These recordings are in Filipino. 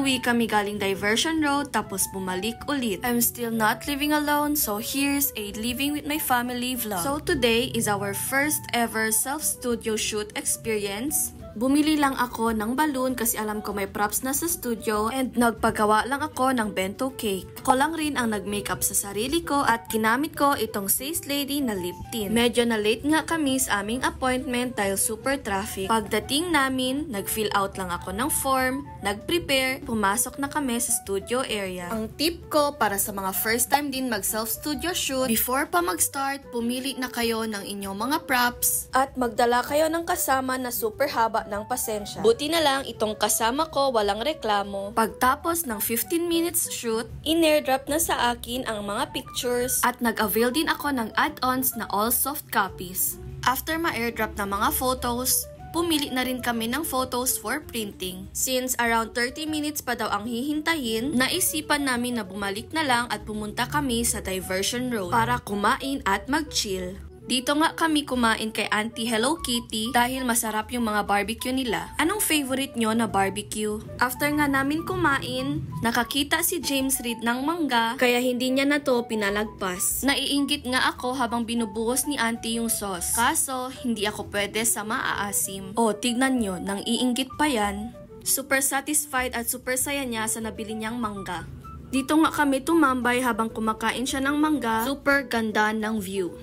Umuwi kami galing Diversion Road tapos bumalik ulit. I'm still not living alone, so here's a living with my family vlog. So today is our first ever self-studio shoot experience. Bumili lang ako ng balloon kasi alam ko may props na sa studio and nagpagawa lang ako ng bento cake. Ako lang rin ang nag-makeup sa sarili ko at ginamit ko itong Says Lady na lip tint. Medyo na late nga kami sa aming appointment dahil super traffic. Pagdating namin, nag-fill out lang ako ng form, nag-prepare, pumasok na kami sa studio area. Ang tip ko para sa mga first time din mag-self-studio shoot, before pa mag-start, pumili na kayo ng inyong mga props at magdala kayo ng kasama na super haba ng pasensya. Buti na lang itong kasama ko walang reklamo. Pagtapos ng 15 minutes shoot, in-airdrop na sa akin ang mga pictures at nag-avail din ako ng add-ons na all soft copies. After ma-airdrop na mga photos, pumili na rin kami ng photos for printing. Since around 30 minutes pa daw ang hihintayin, naisipan namin na bumalik na lang at pumunta kami sa Diversion Road para kumain at mag-chill. Dito nga kami kumain kay Auntie Hello Kitty dahil masarap yung mga barbecue nila. Anong favorite nyo na barbecue? After nga namin kumain, nakakita si James Reid ng mangga kaya hindi niya na to pinalagpas. Naiinggit nga ako habang binubuhos ni Auntie yung sauce. Kaso, hindi ako pwede sa maaasim. O, tignan nyo, nang iinggit pa yan. Super satisfied at super saya niya sa nabili niyang mangga. Dito nga kami tumambay habang kumakain siya ng mangga. Super ganda ng view.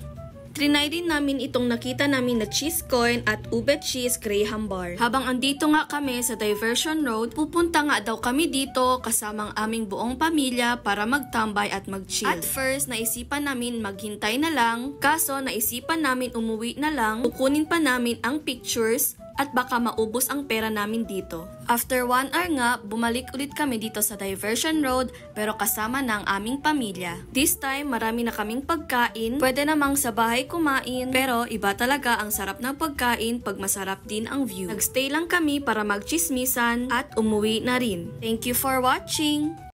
Trinay din namin itong nakita namin na cheese coin at ube cheese graham bar. Habang andito nga kami sa Diversion Road, pupunta nga daw kami dito kasamang aming buong pamilya para magtambay at mag-chill. At first, naisipan namin maghintay na lang, kaso naisipan namin umuwi na lang, kukunin pa namin ang pictures at baka maubos ang pera namin dito. After 1 hour nga, bumalik ulit kami dito sa Diversion Road pero kasama na ang aming pamilya. This time, marami na kaming pagkain. Pwede namang sa bahay kumain pero iba talaga ang sarap ng pagkain pag masarap din ang view. Nagstay lang kami para magchismisan at umuwi na rin. Thank you for watching!